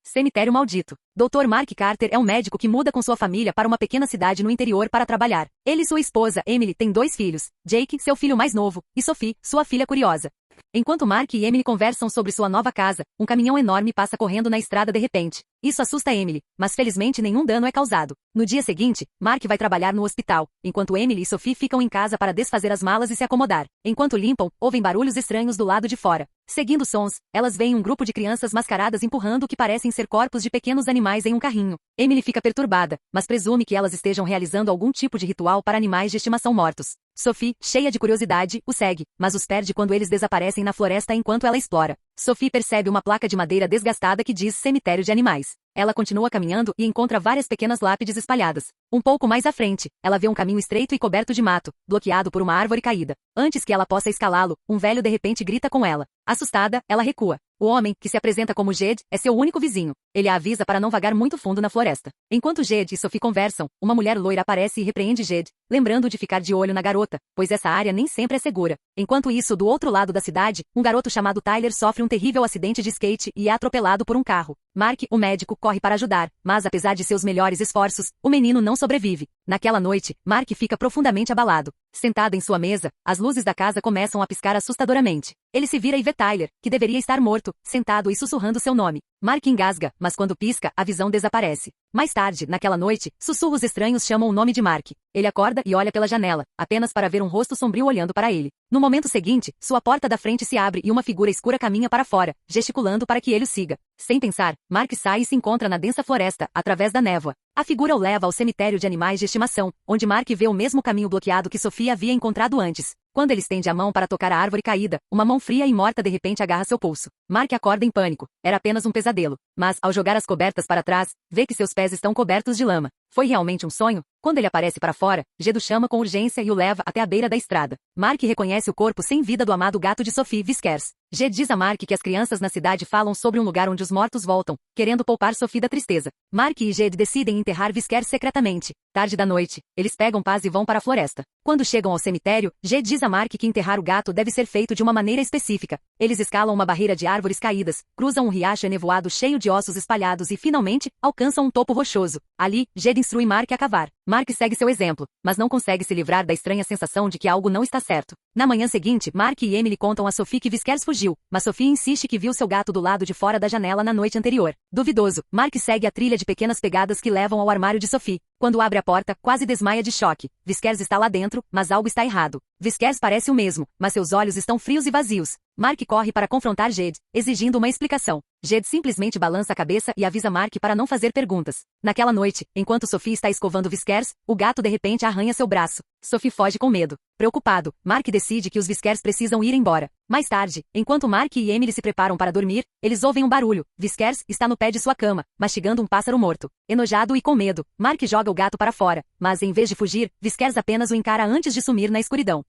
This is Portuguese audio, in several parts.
Cemitério maldito. Dr. Mark Carter é um médico que muda com sua família para uma pequena cidade no interior para trabalhar. Ele e sua esposa, Emily, têm 2 filhos, Jake, seu filho mais novo, e Sophie, sua filha curiosa. Enquanto Mark e Emily conversam sobre sua nova casa, um caminhão enorme passa correndo na estrada de repente. Isso assusta Emily, mas felizmente nenhum dano é causado. No dia seguinte, Mark vai trabalhar no hospital, enquanto Emily e Sophie ficam em casa para desfazer as malas e se acomodar. Enquanto limpam, ouvem barulhos estranhos do lado de fora. Seguindo sons, elas veem um grupo de crianças mascaradas empurrando o que parecem ser corpos de pequenos animais em um carrinho. Emily fica perturbada, mas presume que elas estejam realizando algum tipo de ritual para animais de estimação mortos. Sophie, cheia de curiosidade, o segue, mas os perde quando eles desaparecem na floresta enquanto ela explora. Sophie percebe uma placa de madeira desgastada que diz Cemitério de Animais. Ela continua caminhando e encontra várias pequenas lápides espalhadas. Um pouco mais à frente, ela vê um caminho estreito e coberto de mato, bloqueado por uma árvore caída. Antes que ela possa escalá-lo, um velho de repente grita com ela. Assustada, ela recua. O homem, que se apresenta como Jed, é seu único vizinho. Ele a avisa para não vagar muito fundo na floresta. Enquanto Jed e Sophie conversam, uma mulher loira aparece e repreende Jed, lembrando de ficar de olho na garota, pois essa área nem sempre é segura. Enquanto isso, do outro lado da cidade, um garoto chamado Tyler sofre um terrível acidente de skate e é atropelado por um carro. Mark, o médico, corre para ajudar, mas apesar de seus melhores esforços, o menino não sobrevive. Naquela noite, Mark fica profundamente abalado. Sentado em sua mesa, as luzes da casa começam a piscar assustadoramente. Ele se vira e vê Tyler, que deveria estar morto, sentado e sussurrando seu nome. Mark engasga, mas quando pisca, a visão desaparece. Mais tarde, naquela noite, sussurros estranhos chamam o nome de Mark. Ele acorda e olha pela janela, apenas para ver um rosto sombrio olhando para ele. No momento seguinte, sua porta da frente se abre e uma figura escura caminha para fora, gesticulando para que ele o siga. Sem pensar, Mark sai e se encontra na densa floresta, através da névoa. A figura o leva ao cemitério de animais de estimação, onde Mark vê o mesmo caminho bloqueado que Sophie havia encontrado antes. Quando ele estende a mão para tocar a árvore caída, uma mão fria e morta de repente agarra seu pulso. Mark acorda em pânico. Era apenas um pesadelo. Mas, ao jogar as cobertas para trás, vê que seus pés estão cobertos de lama. Foi realmente um sonho? Quando ele aparece para fora, Jed o chama com urgência e o leva até a beira da estrada. Mark reconhece o corpo sem vida do amado gato de Sophie, Viskers. Jed diz a Mark que as crianças na cidade falam sobre um lugar onde os mortos voltam, querendo poupar Sophie da tristeza. Mark e Jed decidem enterrar Viskers secretamente. Tarde da noite, eles pegam paz e vão para a floresta. Quando chegam ao cemitério, Jed diz a Mark que enterrar o gato deve ser feito de uma maneira específica. Eles escalam uma barreira de árvores caídas, cruzam um riacho enevoado cheio de ossos espalhados e, finalmente, alcançam um topo rochoso. Ali, Jed instrui Mark a cavar. Mark segue seu exemplo, mas não consegue se livrar da estranha sensação de que algo não está certo. Na manhã seguinte, Mark e Emily contam a Sophie que Viskers fugiu, mas Sophie insiste que viu seu gato do lado de fora da janela na noite anterior. Duvidoso, Mark segue a trilha de pequenas pegadas que levam ao armário de Sophie. Quando abre a porta, quase desmaia de choque. Viskers está lá dentro, mas algo está errado. Viskers parece o mesmo, mas seus olhos estão frios e vazios. Mark corre para confrontar Jed, exigindo uma explicação. Jed simplesmente balança a cabeça e avisa Mark para não fazer perguntas. Naquela noite, enquanto Sophie está escovando Viskers, o gato de repente arranha seu braço. Sophie foge com medo. Preocupado, Mark decide que os Viskers precisam ir embora. Mais tarde, enquanto Mark e Emily se preparam para dormir, eles ouvem um barulho. Viskers está no pé de sua cama, mastigando um pássaro morto. Enojado e com medo, Mark joga o gato para fora, mas em vez de fugir, Viskers apenas o encara antes de sumir na escuridão.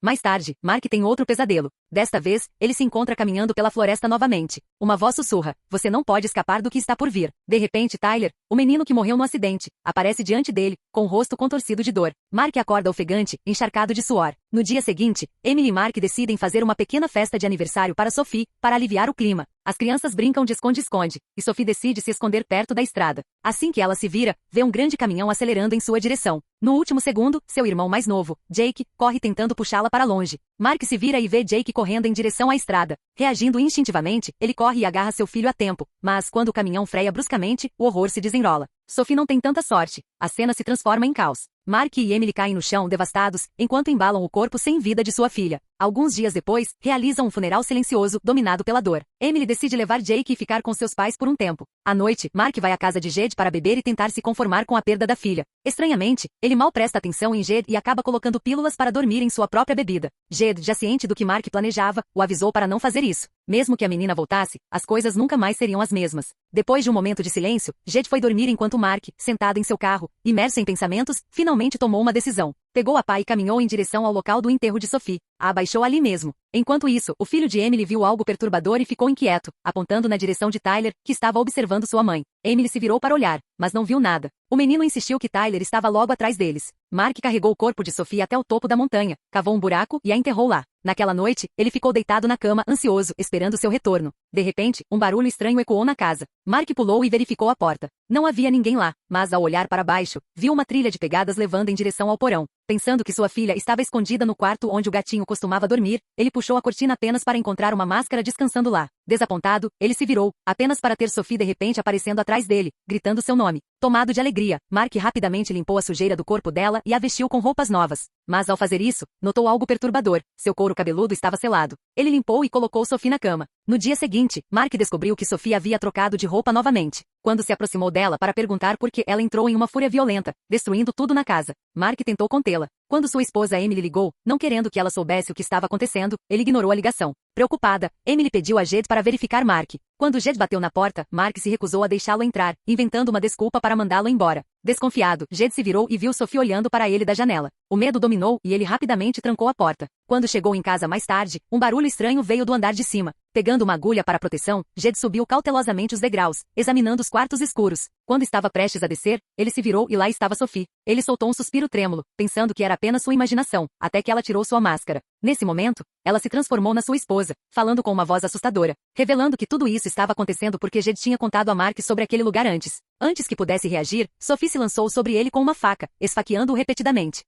Mais tarde, Mark tem outro pesadelo. Desta vez, ele se encontra caminhando pela floresta novamente. Uma voz sussurra: "Você não pode escapar do que está por vir." De repente, Tyler, o menino que morreu no acidente, aparece diante dele, com o rosto contorcido de dor. Mark acorda ofegante, encharcado de suor. No dia seguinte, Emily e Mark decidem fazer uma pequena festa de aniversário para Sophie, para aliviar o clima. As crianças brincam de esconde-esconde, e Sophie decide se esconder perto da estrada. Assim que ela se vira, vê um grande caminhão acelerando em sua direção. No último segundo, seu irmão mais novo, Jake, corre tentando puxá-la para longe. Mark se vira e vê Jake correndo em direção à estrada. Reagindo instintivamente, ele corre e agarra seu filho a tempo. Mas quando o caminhão freia bruscamente, o horror se desenrola. Sophie não tem tanta sorte. A cena se transforma em caos. Mark e Emily caem no chão devastados, enquanto embalam o corpo sem vida de sua filha. Alguns dias depois, realizam um funeral silencioso, dominado pela dor. Emily decide levar Jake e ficar com seus pais por um tempo. À noite, Mark vai à casa de Jed para beber e tentar se conformar com a perda da filha. Estranhamente, ele mal presta atenção em Jed e acaba colocando pílulas para dormir em sua própria bebida. Jed, já ciente do que Mark planejava, o avisou para não fazer isso. Mesmo que a menina voltasse, as coisas nunca mais seriam as mesmas. Depois de um momento de silêncio, Jed foi dormir enquanto Mark, sentado em seu carro, imerso em pensamentos, finalmente tomou uma decisão. Pegou a pá e caminhou em direção ao local do enterro de Sophie. A abaixou ali mesmo. Enquanto isso, o filho de Emily viu algo perturbador e ficou inquieto, apontando na direção de Tyler, que estava observando sua mãe. Emily se virou para olhar, mas não viu nada. O menino insistiu que Tyler estava logo atrás deles. Mark carregou o corpo de Sophie até o topo da montanha, cavou um buraco e a enterrou lá. Naquela noite, ele ficou deitado na cama, ansioso, esperando seu retorno. De repente, um barulho estranho ecoou na casa. Mark pulou e verificou a porta. Não havia ninguém lá, mas ao olhar para baixo, viu uma trilha de pegadas levando em direção ao porão. Pensando que sua filha estava escondida no quarto onde o gatinho costumava dormir, ele puxou a cortina apenas para encontrar uma máscara descansando lá. Desapontado, ele se virou, apenas para ter Sophie de repente aparecendo atrás dele, gritando seu nome. Tomado de alegria, Mark rapidamente limpou a sujeira do corpo dela e a vestiu com roupas novas. Mas ao fazer isso, notou algo perturbador. Seu couro cabeludo estava selado. Ele limpou e colocou Sophie na cama. No dia seguinte, Mark descobriu que Sophie havia trocado de roupa novamente. Quando se aproximou dela para perguntar por que, ela entrou em uma fúria violenta, destruindo tudo na casa. Mark tentou contê-la. Quando sua esposa Emily ligou, não querendo que ela soubesse o que estava acontecendo, ele ignorou a ligação. Preocupada, Emily pediu a Jed para verificar Mark. Quando Jed bateu na porta, Mark se recusou a deixá-lo entrar, inventando uma desculpa para mandá-lo embora. Desconfiado, Jed se virou e viu Sophie olhando para ele da janela. O medo dominou e ele rapidamente trancou a porta. Quando chegou em casa mais tarde, um barulho estranho veio do andar de cima. Pegando uma agulha para proteção, Jed subiu cautelosamente os degraus, examinando os quartos escuros. Quando estava prestes a descer, ele se virou e lá estava Sophie. Ele soltou um suspiro trêmulo, pensando que era apenas sua imaginação, até que ela tirou sua máscara. Nesse momento, ela se transformou na sua esposa, falando com uma voz assustadora, revelando que tudo isso estava acontecendo porque Jed tinha contado a Mark sobre aquele lugar antes. Antes que pudesse reagir, Sophie se lançou sobre ele com uma faca, esfaqueando-o repetidamente.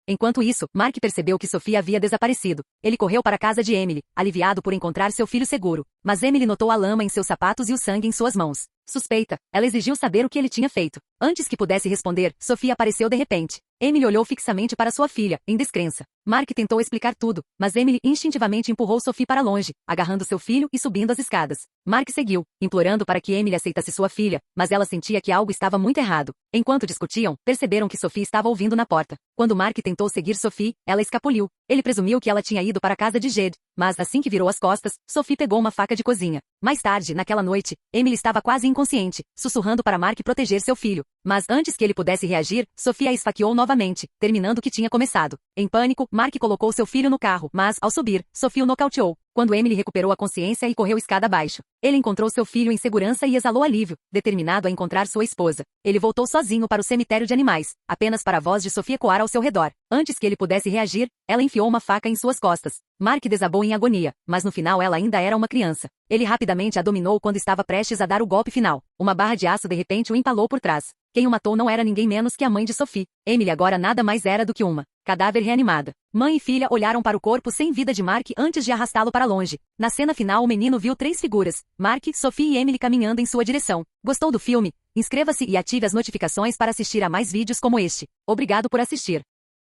Enquanto isso, Mark percebeu que Sophie havia desaparecido. Ele correu para a casa de Emily, aliviado por encontrar seu filho seguro. Mas Emily notou a lama em seus sapatos e o sangue em suas mãos. Suspeita, ela exigiu saber o que ele tinha feito. Antes que pudesse responder, Sophie apareceu de repente. Emily olhou fixamente para sua filha, em descrença. Mark tentou explicar tudo, mas Emily instintivamente empurrou Sophie para longe, agarrando seu filho e subindo as escadas. Mark seguiu, implorando para que Emily aceitasse sua filha, mas ela sentia que algo estava muito errado. Enquanto discutiam, perceberam que Sophie estava ouvindo na porta. Quando Mark tentou seguir Sophie, ela escapuliu. Ele presumiu que ela tinha ido para a casa de Jed, mas assim que virou as costas, Sophie pegou uma faca de cozinha. Mais tarde, naquela noite, Emily estava quase inconsciente, sussurrando para Mark proteger seu filho. Mas antes que ele pudesse reagir, Sophie a esfaqueou novamente, terminando o que tinha começado. Em pânico, Mark colocou seu filho no carro, mas, ao subir, Sophie o nocauteou. Quando Emily recuperou a consciência e correu escada abaixo, ele encontrou seu filho em segurança e exalou alívio, determinado a encontrar sua esposa. Ele voltou sozinho para o cemitério de animais, apenas para a voz de Sophie ecoar ao seu redor. Antes que ele pudesse reagir, ela enfiou uma faca em suas costas. Mark desabou em agonia, mas no final ela ainda era uma criança. Ele rapidamente a dominou quando estava prestes a dar o golpe final. Uma barra de aço de repente o empalou por trás. Quem o matou não era ninguém menos que a mãe de Sophie. Emily agora nada mais era do que uma cadáver reanimada. Mãe e filha olharam para o corpo sem vida de Mark antes de arrastá-lo para longe. Na cena final o menino viu 3 figuras, Mark, Sophie e Emily caminhando em sua direção. Gostou do filme? Inscreva-se e ative as notificações para assistir a mais vídeos como este. Obrigado por assistir.